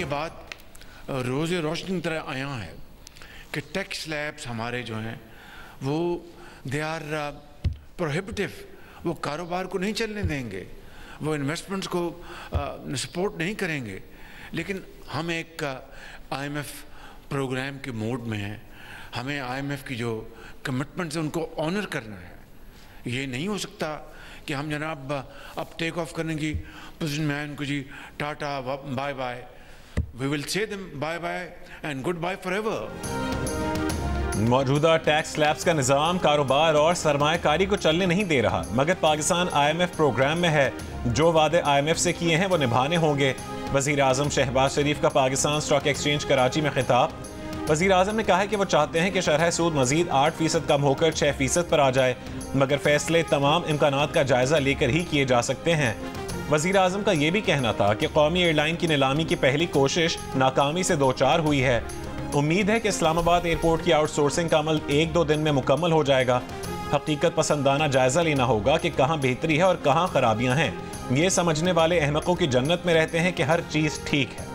ये बात रोज़े रोशनी की तरह आया है कि टैक्स स्लैब्स हमारे जो हैं वो दे आर प्रोहिबिटिव, वो कारोबार को नहीं चलने देंगे, वो इन्वेस्टमेंट्स को सपोर्ट नहीं करेंगे। लेकिन हम एक IMF प्रोग्राम के मोड में हैं, हमें IMF की जो कमिटमेंट्स हैं उनको ऑनर करना है। ये नहीं हो सकता कि हम जनाब अब टेक ऑफ करने की पोजीशन में आए, उनको जी ta-ta bye bye, we will say them bye bye and good bye forever. मौजूदा टैक्स स्लैब्स का निज़ाम कारोबार और सरमायाकारी को चलने नहीं दे रहा, मगर पाकिस्तान IMF प्रोग्राम में है। जो वादे IMF से किए हैं वो निभाने होंगे। वज़ीर आज़म शहबाज शरीफ का पाकिस्तान स्टॉक एक्सचेंज कराची में खिताब। वज़ीर आज़म ने कहा है कि वो चाहते हैं कि शरह सूद मज़ीद 8% कम होकर 6% पर आ जाए, मगर फैसले तमाम इम्कानात का जायज़ा लेकर ही किए जा सकते हैं। वज़ीर आज़म का ये भी कहना था कि कौमी एयरलाइन की नीलामी की पहली कोशिश नाकामी से दो चार हुई है। उम्मीद है कि इस्लामाबाद एयरपोर्ट की आउटसोर्सिंग का अमल 1-2 दिन में मुकम्मल हो जाएगा। हकीकत पसंदाना जायज़ा लेना होगा कि कहाँ बेहतरी है और कहाँ खराबियाँ हैं। ये समझने वाले अहमकों की जन्नत में रहते हैं कि हर चीज़ ठीक है।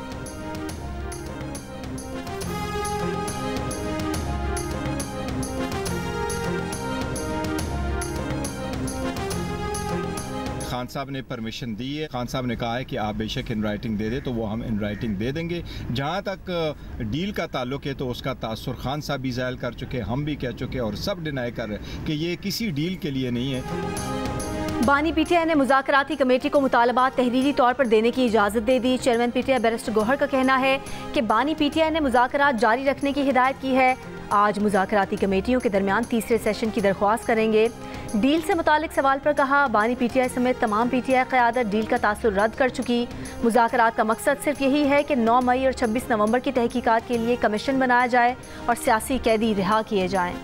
खान साहब ने परमिशन दी है। खान साहब ने कहा है कि आप बेशक इन राइटिंग दे दे, तो वो हम इन राइटिंग दे देंगे। जहाँ तक डील का ताल्लुक है तो उसका तासुर खान साहब भी ज़ाहिर कर चुके, हम भी कह चुके और सब डिनाई कर रहे कि ये किसी डील के लिए नहीं है। बानी PTI ने मुज़ाकराती कमेटी को मुतालबात तहरीरी तौर पर देने की इजाज़त दे दी। चेयरमैन PTI बैरिस्टर गौहर का कहना है कि बानी PTI ने मुज़ाकरात जारी रखने की हिदायत की है। आज मुज़ाकराती कमेटियों के दरमियान तीसरे सेशन की दरख्वास्त करेंगे। डील से मुतालिक सवाल पर कहा, बानी PTI समेत तमाम PTI क़यादत डील का तासुर रद्द कर चुकी। मुज़ाकरात का मकसद सिर्फ यही है कि 9 मई और 26 नवंबर की तहकीकात के लिए कमीशन बनाया जाए और सियासी कैदी रिहा किए जाएँ।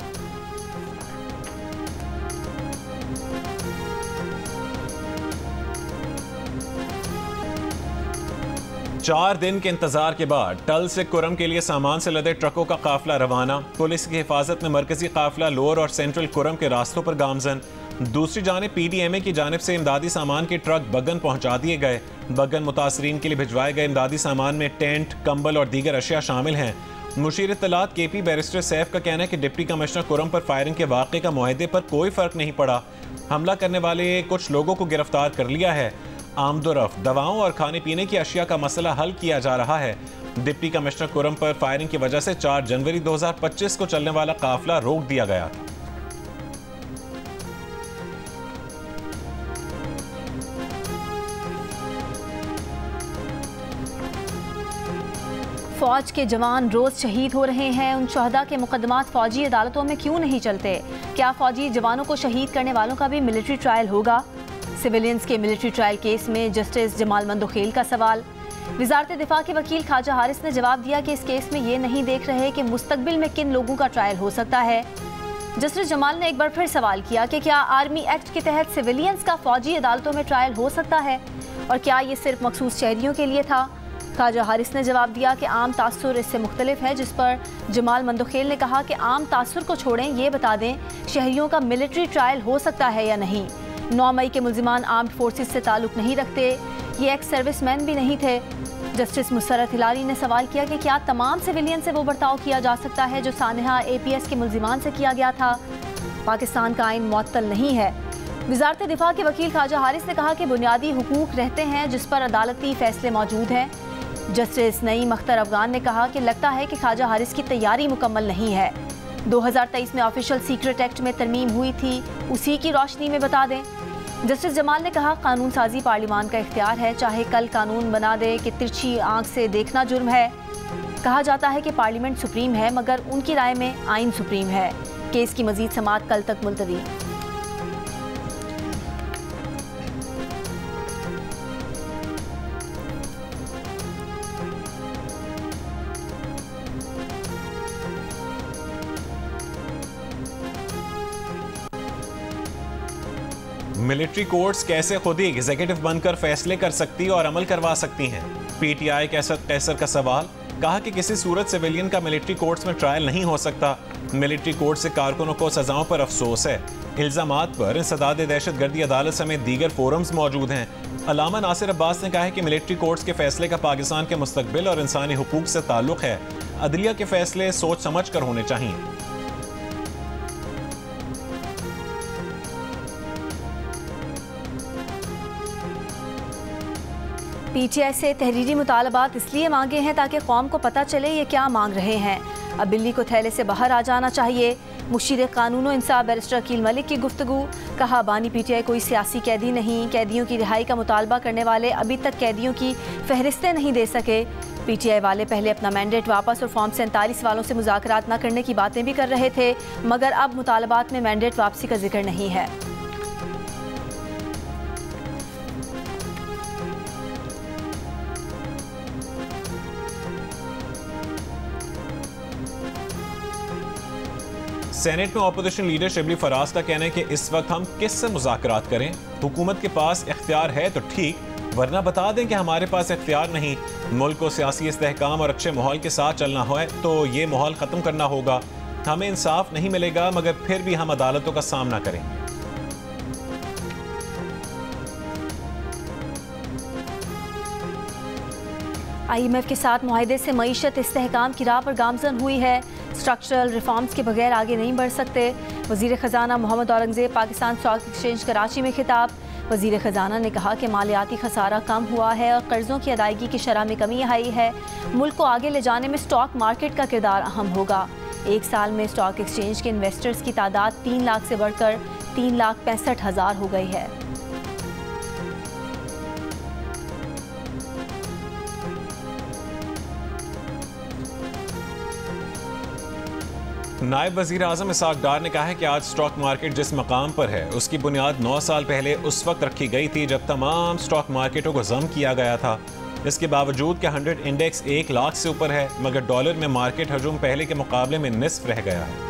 4 दिन के इंतजार के बाद टल से कुरम के लिए सामान से लदे ट्रकों का काफिला रवाना। पुलिस की हिफाजत में मरकजी काफिला लोअर और सेंट्रल कुरम के रास्तों पर गामजन। दूसरी जानिब PDMA की जानिब से इमदादी सामान के ट्रक बगन पहुंचा दिए गए। बगन मुतासरीन के लिए भिजवाए गए इमदादी सामान में टेंट, कंबल और दीगर अशिया शामिल हैं। मुशीर इत्तलात KP बैरिस्टर सैफ का कहना है कि डिप्टी कमिश्नर कुरम पर फायरिंग के वाक़े का मुआहदे पर कोई फ़र्क नहीं पड़ा। हमला करने वाले कुछ लोगों को गिरफ्तार कर लिया है। आमदोरफ्त, दवाओं और खाने पीने की अशिया का मसला हल किया जा रहा है। डिप्टी कमिश्नर कुरम पर फायरिंग की वजह से 4 जनवरी 2025 को चलने वाला काफिला रोक दिया गया था। फौज के जवान रोज शहीद हो रहे हैं। उन शहदा के मुकदमात फौजी अदालतों में क्यों नहीं चलते? क्या फौजी जवानों को शहीद करने वालों का भी मिलिट्री ट्रायल होगा? सिविलियंस के मिलिट्री ट्रायल केस में जस्टिस जमाल मंदोखेल का सवाल। वजारत दिफा के वकील ख्वाजा हारिस ने जवाब दिया कि इस केस में ये नहीं देख रहे कि मुस्तकबिल में किन लोगों का ट्रायल हो सकता है। जस्टिस जमाल ने एक बार फिर सवाल किया कि क्या आर्मी एक्ट के तहत सिविलियंस का फौजी अदालतों में ट्रायल हो सकता है और क्या ये सिर्फ मखसूस शहरियों के लिए था? ख्वाजा हारिस ने जवाब दिया कि आम तासुर इससे मुख्तलिफ है, जिस पर जमाल मंदोखेल ने कहा कि आम तासुर को छोड़ें, ये बता दें शहरियों का मिलिट्री ट्रायल हो सकता है या नहीं। 9 मई के मुल्जिमान आर्म्ड फोर्सेस से ताल्लुक़ नहीं रखते, ये एक्स सर्विसमैन भी नहीं थे। जस्टिस मुसरत हिलारी ने सवाल किया कि क्या तमाम सिविलियन से वो बर्ताव किया जा सकता है जो सानहा APS के मुल्जिमान से किया गया था? पाकिस्तान का आइन मुअत्तल नहीं है। वजारत दिफा के वकील ख्वाजा हारिस ने कहा कि बुनियादी हुकूक रहते हैं जिस पर अदालती फैसले मौजूद हैं। जस्टिस नईम अख्तर अफगान ने कहा कि लगता है कि ख्वाजा हारिस की तैयारी मुकम्मल नहीं है। 2023 में ऑफिशियल सीक्रेट एक्ट में तरमीम हुई थी, उसी की रोशनी में बता दें। जस्टिस जमाल ने कहा कानून साजी पार्लिमान का इख्तियार है, चाहे कल कानून बना दे कि तिरछी आंख से देखना जुर्म है। कहा जाता है कि पार्लियामेंट सुप्रीम है, मगर उनकी राय में आइन सुप्रीम है। केस की मजीद समाअत कल तक मुलतवी। मिलिट्री कोर्ट्स कैसे खुद ही एग्जीक्यूटिव बनकर फैसले कर सकती और अमल करवा सकती हैं? PTI कैसर का सवाल। कहा कि किसी सूरत सिविलियन का मिलिट्री कोर्ट्स में ट्रायल नहीं हो सकता। मिलिट्री कोर्ट से कारकुनों को सजाओं पर अफसोस है। इल्जामात पर इंसदाद दहशतगर्दी अदालत समेत दीगर फोरम्स मौजूद हैं। अल्लामा नासिर अब्बास ने कहा है कि मिलिट्री कोर्ट्स के फैसले का पाकिस्तान के मुस्तकबिल और इंसानी हुकूक से ताल्लुक है। अदलिया के फैसले सोच समझ कर होने चाहिए। पीटीआई से तहरीरी मुतालबात इसलिए मांगे हैं ताकि कौम को पता चले ये क्या मांग रहे हैं। अब बिल्ली को थैले से बाहर आ जाना चाहिए। मुशीर कानून इंसाफ बैरिस्टर अकील मलिक की गुफ्तगू। कहा बानी पीटीआई कोई सियासी कैदी नहीं, कैदियों की रिहाई का मुतालबा करने वाले अभी तक कैदियों की फहरिस्तें नहीं दे सके। पीटीआई वाले पहले अपना मैंडेट वापस और फॉर्म 47 वालों से मुज़ाकरात न करने की बातें भी कर रहे थे, मगर अब मुतालबात में मैंडेट वापसी का जिक्र नहीं है। सेनेट में अपोजिशन लीडर शिबली फराज का कहना है कि इस वक्त हम किससे मुज़ाकरात करें। हुकूमत के पास इख्तियार है तो ठीक, वरना बता दें कि हमारे पास इख्तियार नहीं। मुल्क को सियासी इस्तेहकाम और अच्छे माहौल के साथ चलना है तो ये माहौल ख़त्म करना होगा। हमें इंसाफ नहीं मिलेगा मगर फिर भी हम अदालतों का सामना करेंगे। IMF के साथ मुआहदे से मईशत इस्तेहकाम की राह पर गामजन हुई है। स्ट्रक्चरल रिफॉर्म्स के बगैर आगे नहीं बढ़ सकते। वज़ीर ख़जाना मोहम्मद औरंगज़ेब पाकिस्तान स्टॉक एक्सचेंज कराची में खिताब। वज़ीर ख़जाना ने कहा कि मालियाती खसारा कम हुआ है और कर्ज़ों की अदायगी की शरह में कमी आई है। मुल्क को आगे ले जाने में स्टॉक मार्केट का किरदार अहम होगा। एक साल में स्टॉक एक्सचेंज के इन्वेस्टर्स की तादाद 3 लाख से बढ़कर 3,65,000 हो गई है। नायब वज़ीर आज़म इसाक डार ने कहा है कि आज स्टॉक मार्केट जिस मकाम पर है उसकी बुनियाद 9 साल पहले उस वक्त रखी गई थी जब तमाम स्टॉक मार्केटों को ज़म किया गया था। इसके बावजूद कि 100 इंडेक्स 1 लाख से ऊपर है मगर डॉलर में मार्केट हजूम पहले के मुकाबले में निस्फ रह गया है।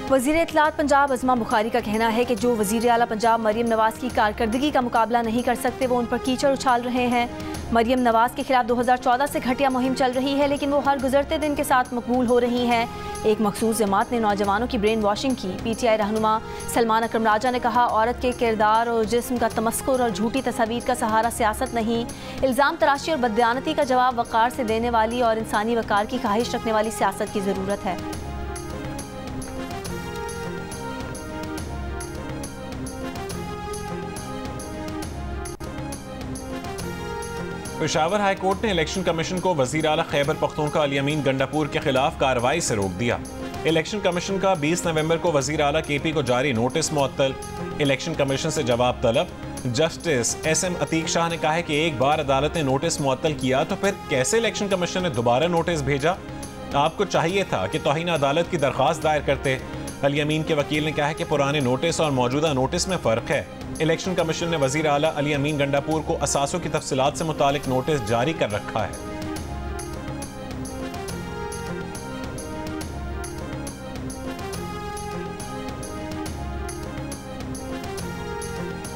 वज़ीर इत्तलात पंजाब अज़मा बुखारी का कहना है कि जो वज़ीर आला पंजाब मरियम नवाज़ की कारकर्दगी का मुकाबला नहीं कर सकते वो उन पर कीचड़ उछाल रहे हैं। मरियम नवाज़ के खिलाफ 2014 से घटिया मुहिम चल रही है लेकिन वो हर गुजरते दिन के साथ मकबूल हो रही हैं। एक मखसूस जमात ने नौजवानों की ब्रेन वॉशिंग की। PTI रहनुमा सलमान अकरम राजा ने कहा औरत के किरदार और जिस्म का तमस्कुर और झूठी तस्वीर का सहारा सियासत नहीं। इल्ज़ाम तराशी और बददियानती का जवाब वक़ार से देने वाली और इंसानी वक़ार की ख्वाहिश रखने वाली सियासत की ज़रूरत है। पेशावर हाई कोर्ट ने इलेक्शन कमीशन को वज़ीर आला खैबर पख्तूनख्वा अली अमीन गंडापुर के खिलाफ कार्रवाई से रोक दिया। इलेक्शन कमीशन का 20 नवंबर को वज़ीर आला KP को जारी नोटिस मुअत्तल। इलेक्शन कमीशन से जवाब तलब। जस्टिस SM अतीक शाह ने कहा है कि एक बार अदालत ने नोटिस मुअत्तल किया तो फिर कैसे इलेक्शन कमीशन ने दोबारा नोटिस भेजा। आपको चाहिए था कि तौहीन अदालत की दरख्वास्त दायर करते। अली अमीन के वकील ने कहा है कि पुराने नोटिस और मौजूदा नोटिस में फ़र्क है। इलेक्शन कमीशन ने वज़ीर आला अली अमीन गंडापुर को असासों की तफसीलात से मुतालिक नोटिस जारी कर रखा है।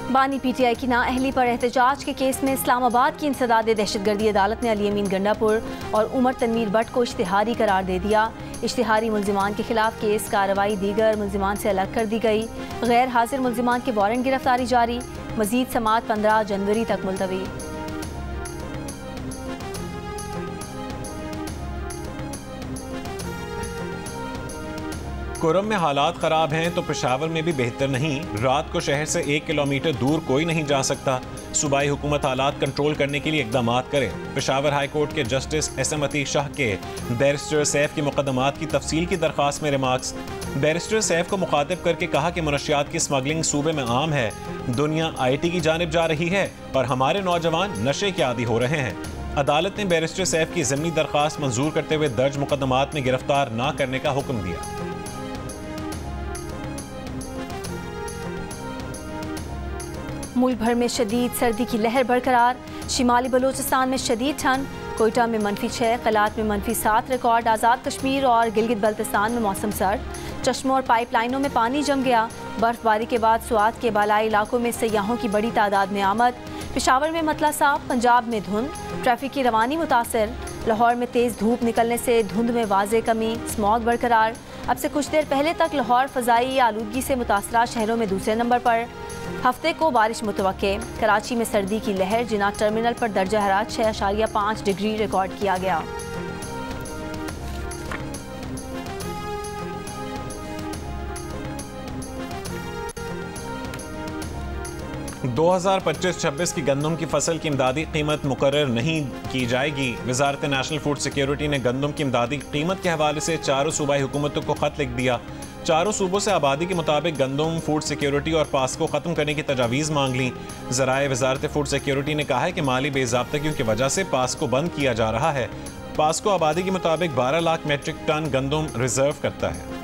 बानी PTI की नाअहली पर एहतजाज के केस में इस्लामाबाद की इंसदाद दहशतगर्दी अदालत ने अली अमीन गंडापुर और उमर तनवीर भट्ट को इश्तिहारी करार दे दिया। इश्तिहारी मुल्जिमान के खिलाफ केस कार्रवाई दीगर मुल्जिमान से अलग कर दी गई। गैर हाजिर मुल्जिमान के वारंट गिरफ्तारी जारी। मजीद समाअत 15 जनवरी तक मुलतवी। कुरम में हालात ख़राब हैं तो पेशावर में भी बेहतर नहीं। रात को शहर से 1 किलोमीटर दूर कोई नहीं जा सकता। सूबाई हुकूमत हालात कंट्रोल करने के लिए इक़दामात करे। पेशावर हाई कोर्ट के जस्टिस SM अतीक शाह के बैरिस्टर सैफ की मुकदमात की तफसील की दरख्वास्त में रिमार्क्स। बैरिस्टर सैफ को मुखातिब करके कहा कि मुनशियात की स्मगलिंग सूबे में आम है। दुनिया IT की जानिब जा रही है और हमारे नौजवान नशे के आदी हो रहे हैं। अदालत ने बैरिस्टर सैफ की ज़मीनी दरख्वास्त मंजूर करते हुए दर्ज मुकदमात में गिरफ्तार न करने का हुक्म दिया। मुल्क भर में शदीद सर्दी की लहर बरकरार। शिमाली बलूचिस्तान में शदीद ठंड। कोयटा में -6, कलात में -7 रिकॉर्ड। आज़ाद कश्मीर और गिलगित बल्तिस्तान में मौसम सर्द। चश्मों और पाइपलाइनों में पानी जम गया। बर्फबारी के बाद स्वात के बालाई इलाकों में सयाहों की बड़ी तादाद में आमद। पेशावर में मतला साफ, पंजाब में धुंध, ट्रैफिक की रवानी मुतासर। लाहौर में तेज़ धूप निकलने से धुंध में वाज़े कमी, स्मॉग बरकरार। अब से कुछ देर पहले तक लाहौर फ़ज़ाई आलूदगी से मुतासरा शहरों में दूसरे नंबर पर। हफ्ते को बारिश मुतवक्के। कराची में सर्दी की लहर, जिना टर्मिनल पर दर्जा हरारत 6.5 डिग्री रिकॉर्ड किया गया। 2025-26 की गंदम की फसल की इमदादी कीमत मुकर्रर नहीं की जाएगी। वजारत नेशनल फूड सिक्योरिटी ने गंदम की इमदादी कीमत के हवाले से चारों सूबाई हुकूमतों को खत लिख दिया। चारों सूबों से आबादी के मुताबिक गंदम, फूड सिक्योरिटी और पास्को ख़त्म करने की तजावीज़ मांग ली। ज़राए वजारत फूड सिक्योरिटी ने कहा है कि माली बेज़ाब्तगियों की वजह से पास्को बंद किया जा रहा है। पास्को आबादी के मुताबिक 12 लाख मेट्रिक टन गंदम रिजर्व करता है।